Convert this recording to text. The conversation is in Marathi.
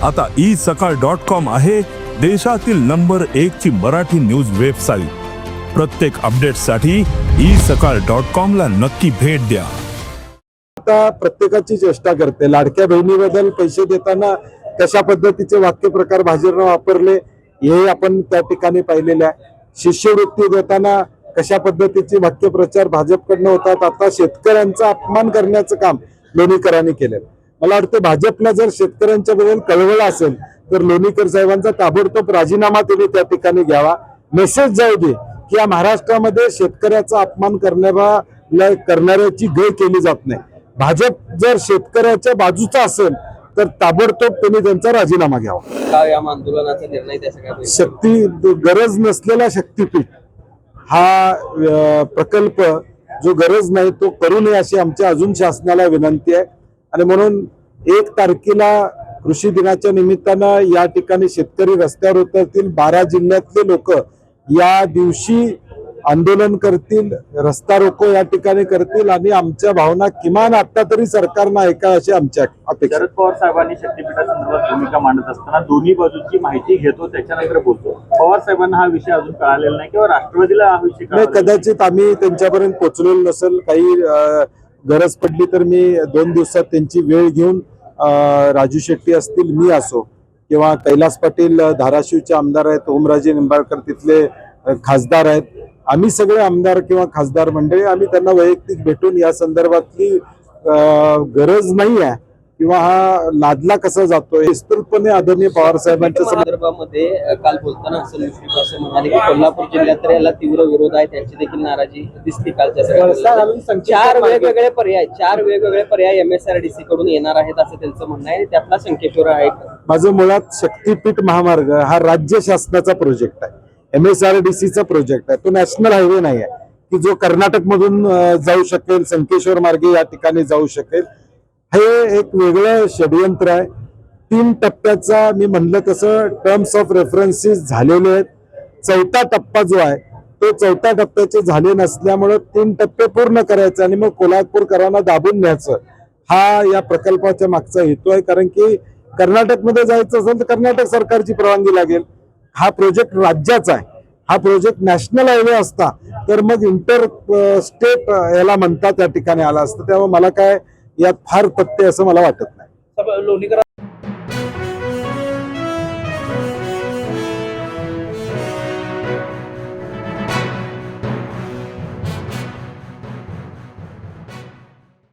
आता isakal.com आहे देशातील नंबर 1 ची मराठी न्यूज वेबसाईट। प्रत्येक अपडेटसाठी isakal.com ला नक्की भेट द्या। आता प्रत्येकाची चेष्टा करते, लाडक्या बहिणीबद्दल पैसे देताना कशा पद्धतीचे वाक्य प्रकार भाजपने वापरले हे आपण त्या ठिकाणी पाहिलेले आहे। शिष्यवृत्ती देताना कशा पद्धतीचे वाक्यप्रचार भाजपकडनं होतात। आता शेतकऱ्यांचा अपमान करण्याचं काम लोणीकरांनी केलं। मला वाटतं भाजपला जर शेतकऱ्यांच्या बद्दल कळवळ असेल तर लोणीकर साहेबांचा ताबडतोब राजीनामा त्यांनी त्या ठिकाणी घ्यावा। मेसेज जाऊ दे की या महाराष्ट्रामध्ये शेतकऱ्याचा अपमान करणाऱ्याची गय केली जात नाही। भाजप जर शेतकऱ्याच्या बाजूचा असेल तर ताबडतोब त्यांनी त्यांचा राजीनामा घ्यावा। का या आंदोलनाचा निर्णय त्या सगळ्या शक्ती गरज नसलेला शक्तीपीठ हा प्रकल्प जो गरज नाही तो करू नये अशी आमच्या अजून शासनाला विनंती आहे। आणि म्हणून 1 तारखेला कृषी दिनाच्या निमित्तानं या ठिकाणी शेतकरी रस्त्यावर उतरतील। 12 जिल्ह्यातले लोक या दिवशी आंदोलन करतील, रस्ता रोको या ठिकाणी करतील आणि आमच्या भावना किमान आता तरी सरकारनं ऐका अशी आमच्या अपेक्षा। शरद पवार साहेबांनी शक्तीपीठासंदर्भात भूमिका मांडत असताना दोन्ही बाजूची माहिती घेतो त्याच्यानंतर बोलतो। पवार साहेबांना हा विषय अजून कळालेला नाही किंवा राष्ट्रवादीला हा विषय नाही, कदाचित आम्ही त्यांच्यापर्यंत पोहोचलेलो नसेल। काही गरज पडली तर मी 2 दिवसात त्यांची वेळ घेऊन राजू शेट्टी असतील, मी असो किंवा कैलास पाटील धाराशिवचे आमदार आहेत, ओमराजे निंबाळकर तिथले खासदार आहेत, आम्ही सगळे आमदार किंवा खासदार मंडळी आम्ही त्यांना वैयक्तिक भेटून या संदर्भातली गरज नाही आहे किंवा हा लादला कसा जातोय विस्तृतपणे आदरणीय पवार साहेबांच्या संदर्भामध्ये काल बोलताना असं म्हणाले की कोल्हापूर जिल्ह्यात तर याला तीव्र विरोध आहे, त्यांची देखील नाराजी दिसते कालच्या 4 वेगवेगळे पर्याय MSRDC कडून येणार आहेत असं त्यांचं म्हणणं आहे। त्यातला संकेश्वर आहे। माझं मुळात शक्तीपीठ महामार्ग हा राज्य शासनाचा प्रोजेक्ट आहे, MSRDCचा प्रोजेक्ट आहे, तो नॅशनल हायवे नाही आहे की जो कर्नाटक मधून जाऊ शकेल, संकेश्वर मार्गे या ठिकाणी जाऊ शकेल। हे एक वेगळं षडयंत्र आहे। 3 टप्प्याचा मी म्हणलं तसं टर्म्स ऑफ रेफरन्सेस झालेले आहेत। 4था टप्पा जो आहे तो 4थ्या टप्प्याचे झाले नसल्यामुळे 3 टप्पे पूर्ण करायचे आणि मग कोल्हापूरकरांना दाबून न्यायचं हा या प्रकल्पाच्या मागचा हेतू आहे। कारण की कर्नाटकमध्ये जायचं असेल तर कर्नाटक सरकारची परवानगी लागेल। हा प्रोजेक्ट राज्याचा आहे, हा प्रोजेक्ट नॅशनल हायवे असता तर मग इंटर स्टेट याला म्हणतात त्या ठिकाणी आला असतं। त्यामुळे मला काय यात फार तथ्य असं मला वाटत नाही।